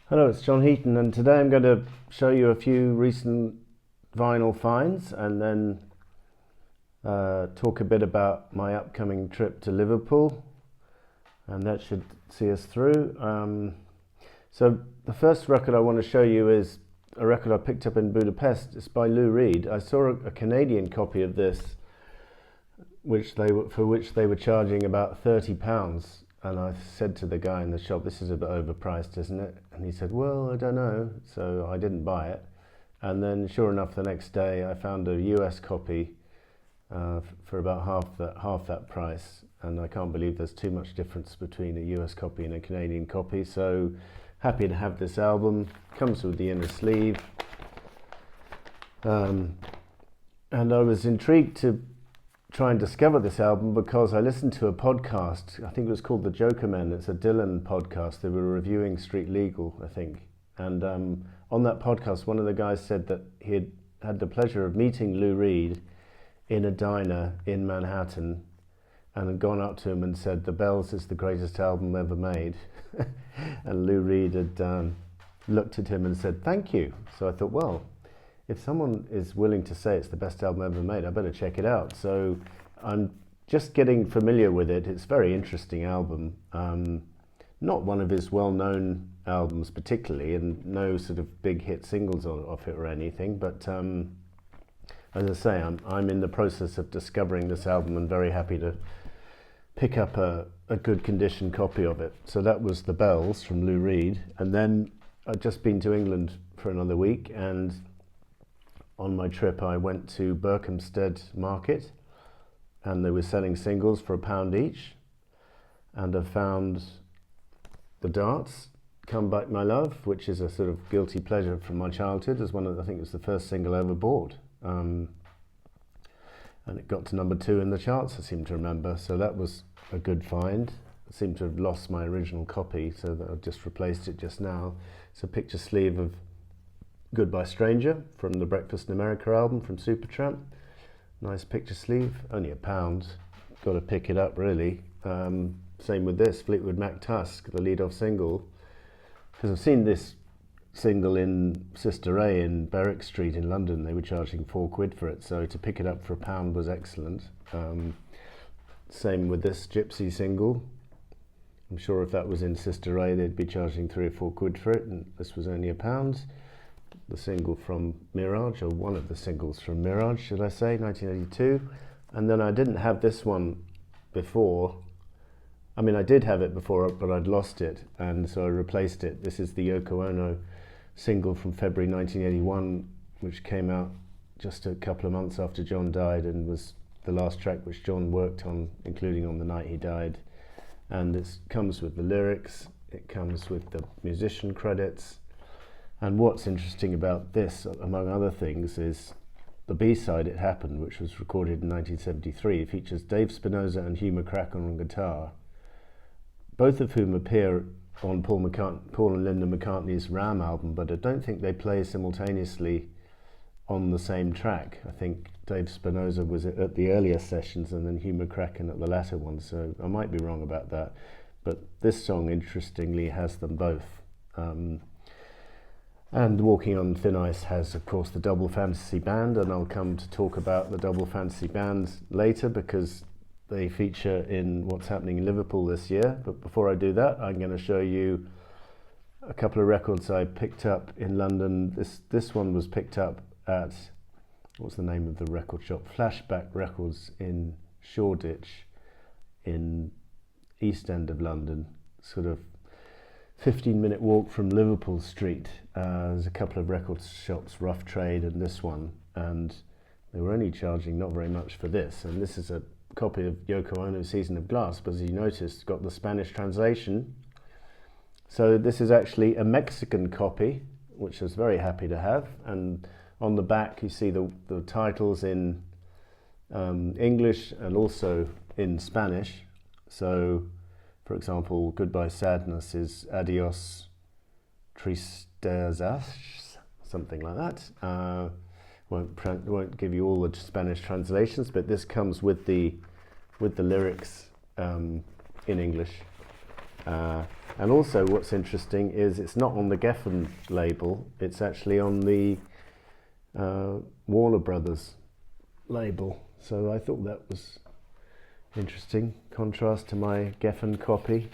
Hello, it's John Heaton, and today I'm going to show you a few recent vinyl finds and then talk a bit about my upcoming trip to Liverpool, and that should see us through. So the first record I want to show you is a record I picked up in Budapest. It's by Lou Reed. I saw a Canadian copy of this, for which they were charging about £30. And I said to the guy in the shop, "This is a bit overpriced, isn't it?" And he said, "Well, I don't know." So I didn't buy it. And then sure enough, the next day I found a US copy for about half that price. And I can't believe there's too much difference between a US copy and a Canadian copy. So happy to have this album. Comes with the inner sleeve. And I was intrigued to try and discover this album because I listened to a podcast. I think it was called The Joker Men. It's a Dylan podcast. They were reviewing Street Legal, I think. And on that podcast, one of the guys said that he had had the pleasure of meeting Lou Reed in a diner in Manhattan and had gone up to him and said, "The Bells is the greatest album ever made." And Lou Reed had looked at him and said, "Thank you." So I thought, well, if someone is willing to say it's the best album ever made, I better check it out. So I'm just getting familiar with it. It's a very interesting album. Not one of his well-known albums particularly, and no sort of big hit singles off it or anything. But as I say, I'm in the process of discovering this album and very happy to pick up a good condition copy of it. So that was The Bells from Lou Reed. And then I'd just been to England for another week, and on my trip I went to Berkhamsted Market, and they were selling singles for £1 each, and I found The Darts, Come Back My Love, which is a sort of guilty pleasure from my childhood, as I think it was the first single I ever bought, and it got to number 2 in the charts, I seem to remember. So that was a good find. I seem to have lost my original copy, so that I've just replaced it just now. It's a picture sleeve of Goodbye Stranger from the Breakfast in America album from Supertramp. Nice picture sleeve, only £1. Got to pick it up really. Same with this, Fleetwood Mac Tusk, the lead-off single. Because I've seen this single in Sister Ray in Berwick Street in London. They were charging £4 for it, so to pick it up for £1 was excellent. Same with this Gypsy single. I'm sure if that was in Sister Ray, they'd be charging £3 or £4 for it, and this was only £1. The single from Mirage, or one of the singles from Mirage, should I say, 1982. And then I didn't have this one before. I mean, I did have it before, but I'd lost it, and so I replaced it. This is the Yoko Ono Single from February 1981, which came out just a couple of months after John died, and was the last track which John worked on, including on the night he died. And it comes with the lyrics, it comes with the musician credits. And what's interesting about this, among other things, is the B-side, It Happened, which was recorded in 1973. It features Dave Spinoza and Hugh McCracken on guitar, both of whom appear on Paul and Linda McCartney's Ram album, but I don't think they play simultaneously on the same track. I think Dave Spinoza was at the earlier sessions and then Hugh McCracken at the latter one, so I might be wrong about that. But this song, interestingly, has them both. And Walking on Thin Ice has, of course, the Double Fantasy Band, and I'll come to talk about the Double Fantasy Band later because they feature in what's happening in Liverpool this year. But before I do that, I'm going to show you a couple of records I picked up in London. This one was picked up at, what's the name of the record shop? Flashback Records in Shoreditch in East End of London, sort of 15-minute walk from Liverpool Street. There's a couple of record shops, Rough Trade and this one, and they were only charging not very much for this. And this is a copy of Yoko Ono Season of Glass, but as you noticed, got the Spanish translation. So this is actually a Mexican copy, which I was very happy to have. And on the back you see the titles in English and also in Spanish. So, for example, Goodbye Sadness is Adios Tristezas, something like that. Won't give you all the Spanish translations, but this comes with the lyrics in English. And also what's interesting is it's not on the Geffen label, it's actually on the Warner Brothers label. So I thought that was interesting, contrast to my Geffen copy.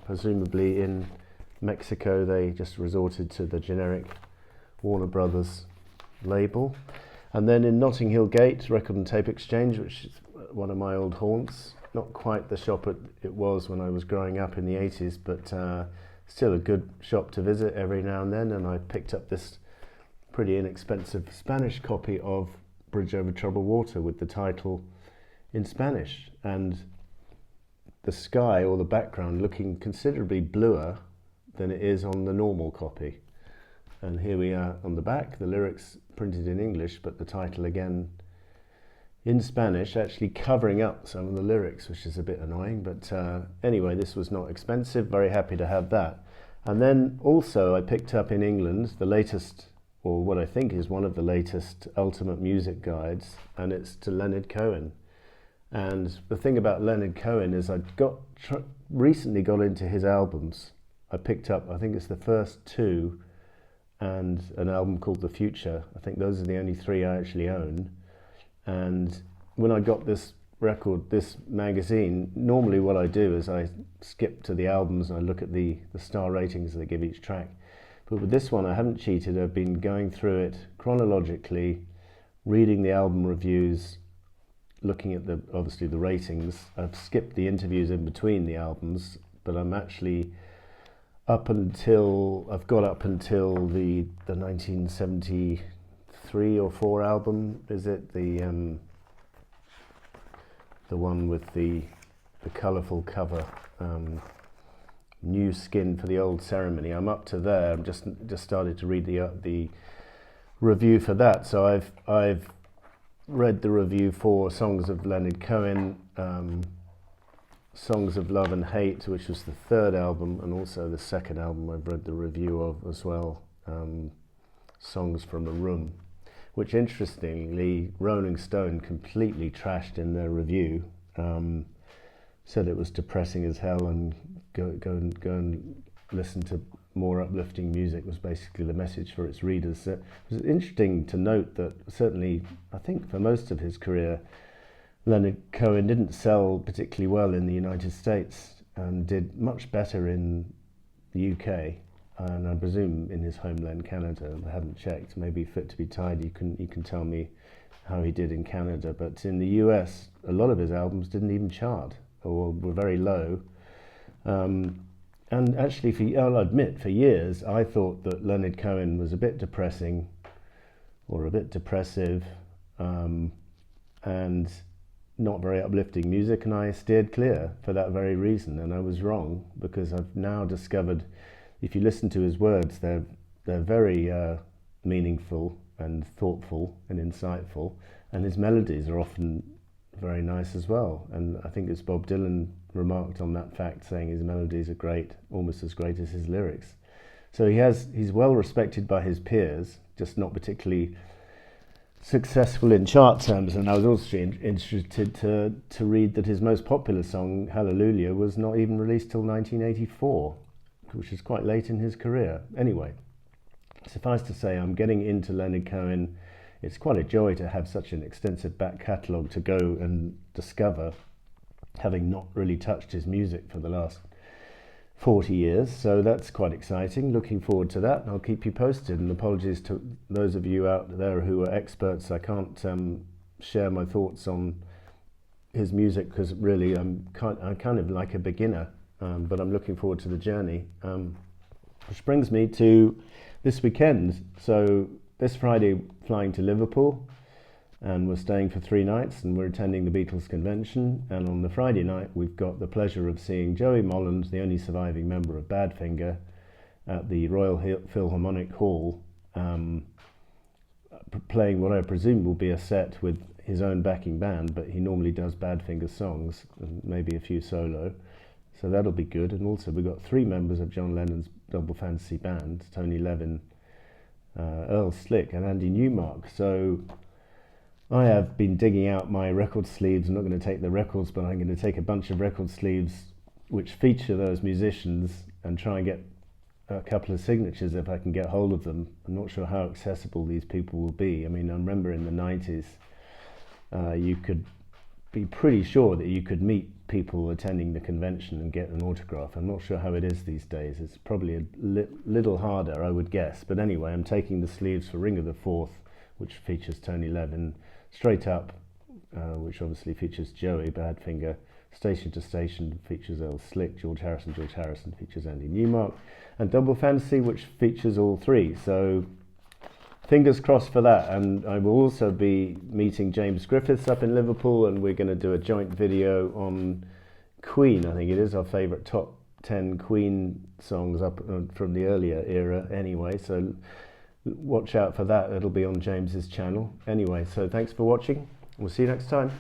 Presumably in Mexico they just resorted to the generic Warner Brothers label. And then in Notting Hill Gate Record and Tape Exchange, which is one of my old haunts, not quite the shop it was when I was growing up in the 80s, but still a good shop to visit every now and then, and I picked up this pretty inexpensive Spanish copy of Bridge Over Troubled Water with the title in Spanish, and the sky or the background looking considerably bluer than it is on the normal copy. And here we are on the back, the lyrics printed in English, but the title again in Spanish, actually covering up some of the lyrics, which is a bit annoying. But anyway, this was not expensive, very happy to have that. And then also I picked up in England the latest, or what I think is one of the latest Ultimate Music Guides, and it's to Leonard Cohen. And the thing about Leonard Cohen is I recently got into his albums. I picked up, I think it's the first two, and an album called The Future. I think those are the only three I actually own. And when I got this record, this magazine, normally what I do is I skip to the albums and I look at the star ratings they give each track. But with this one, I haven't cheated. I've been going through it chronologically, reading the album reviews, looking at obviously the ratings. I've skipped the interviews in between the albums, but I'm actually I've got up until the 1973 or 4 album. Is it the one with the colourful cover, New Skin for the Old Ceremony? I'm up to there. I'm just started to read the review for that. So I've read the review for Songs of Leonard Cohen, Songs of Love and Hate, which was the 3rd album, and also the 2nd album I've read the review of as well, Songs from a Room, which interestingly Rolling Stone completely trashed in their review, said it was depressing as hell, and go and listen to more uplifting music was basically the message for its readers. So it was interesting to note that certainly, I think for most of his career, Leonard Cohen didn't sell particularly well in the United States and did much better in the UK, and I presume in his homeland Canada. I haven't checked. Maybe Fit to be Tied, you can tell me how he did in Canada. But in the US, a lot of his albums didn't even chart or were very low. And actually, I'll admit, for years I thought that Leonard Cohen was a bit depressing or a bit depressive, and not very uplifting music, and I steered clear for that very reason, and I was wrong, because I've now discovered if you listen to his words, they're very meaningful and thoughtful and insightful, and his melodies are often very nice as well. And I think it's Bob Dylan remarked on that fact, saying his melodies are great, almost as great as his lyrics. So he's well respected by his peers, just not particularly successful in chart terms. And I was also interested to read that his most popular song, Hallelujah, was not even released till 1984, which is quite late in his career. Anyway, suffice to say, I'm getting into Leonard Cohen. It's quite a joy to have such an extensive back catalogue to go and discover, having not really touched his music for the last 40 years. So that's quite exciting. Looking forward to that, and I'll keep you posted. And apologies to those of you out there who are experts. I can't share my thoughts on his music because really I'm kind of like a beginner, but I'm looking forward to the journey. Which brings me to this weekend. So this Friday, flying to Liverpool, and we're staying for 3 nights, and we're attending the Beatles convention. And on the Friday night, we've got the pleasure of seeing Joey Molland, the only surviving member of Badfinger, at the Royal Philharmonic Hall, playing what I presume will be a set with his own backing band, but he normally does Badfinger songs, and maybe a few solo. So that'll be good. And also we've got 3 members of John Lennon's Double Fantasy Band, Tony Levin, Earl Slick and Andy Newmark. So I have been digging out my record sleeves. I'm not going to take the records, but I'm going to take a bunch of record sleeves which feature those musicians and try and get a couple of signatures if I can get hold of them. I'm not sure how accessible these people will be. I mean, I remember in the 90s, you could be pretty sure that you could meet people attending the convention and get an autograph. I'm not sure how it is these days. It's probably a little harder, I would guess. But anyway, I'm taking the sleeves for Ring of the Fourth, which features Tony Levin, Straight Up, which obviously features Joey Badfinger, Station to Station features Earl Slick, George Harrison features Andy Newmark, and Double Fantasy, which features all three. So fingers crossed for that. And I will also be meeting James Griffiths up in Liverpool, and we're going to do a joint video on Queen. I think it is our favourite top 10 Queen songs up from the earlier era anyway, so watch out for that. It'll be on James's channel anyway. So thanks for watching. We'll see you next time.